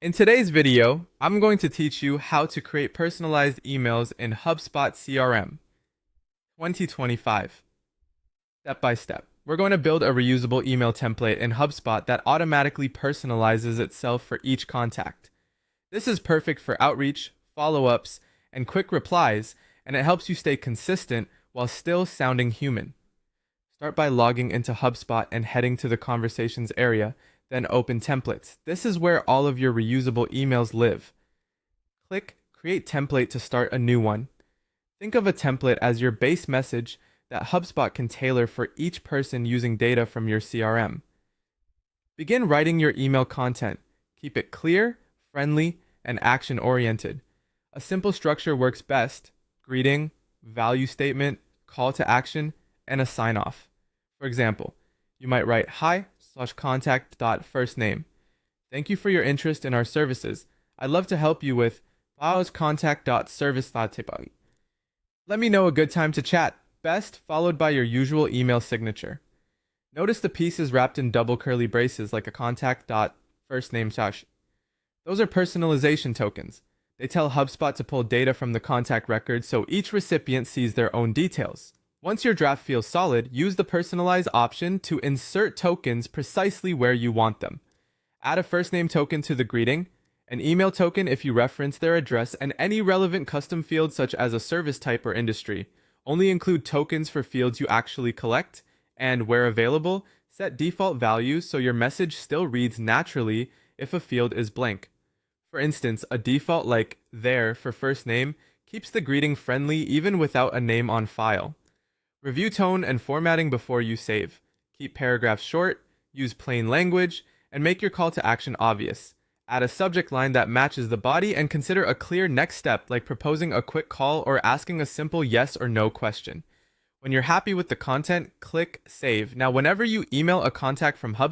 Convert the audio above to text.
In today's video, I'm going to teach you how to create personalized emails in Hubspot CRM 2025. Step by step. We're going to build a reusable email template in HubSpot that automatically personalizes itself for each contact. This is perfect for outreach, follow-ups, and quick replies, and it helps you stay consistent while still sounding human. Start by logging into HubSpot and heading to the conversations area, then open templates. This is where all of your reusable emails live. Click Create Template to start a new one. Think of a template as your base message that HubSpot can tailor for each person using data from your CRM. Begin writing your email content. Keep it clear, friendly, and action-oriented. A simple structure works best: greeting, value statement, call to action, and a sign-off. For example, you might write hi/contact.firstname. Thank you for your interest in our services. I'd love to help you with contact.service.tip. Let me know a good time to chat, best followed by your usual email signature. Notice the piece is wrapped in double curly braces like a contact.firstname slash. Those are personalization tokens. They tell HubSpot to pull data from the contact record so each recipient sees their own details. Once your draft feels solid, use the personalize option to insert tokens precisely where you want them. Add a first name token to the greeting, an email token if you reference their address, and any relevant custom fields such as a service type or industry. Only include tokens for fields you actually collect, and where available, set default values so your message still reads naturally if a field is blank. For instance, a default like there for first name keeps the greeting friendly even without a name on file. Review tone and formatting before you save. Keep paragraphs short, use plain language, and make your call to action obvious. Add a subject line that matches the body and consider a clear next step like proposing a quick call or asking a simple yes or no question. When you're happy with the content, click Save. Now, whenever you email a contact from HubSpot,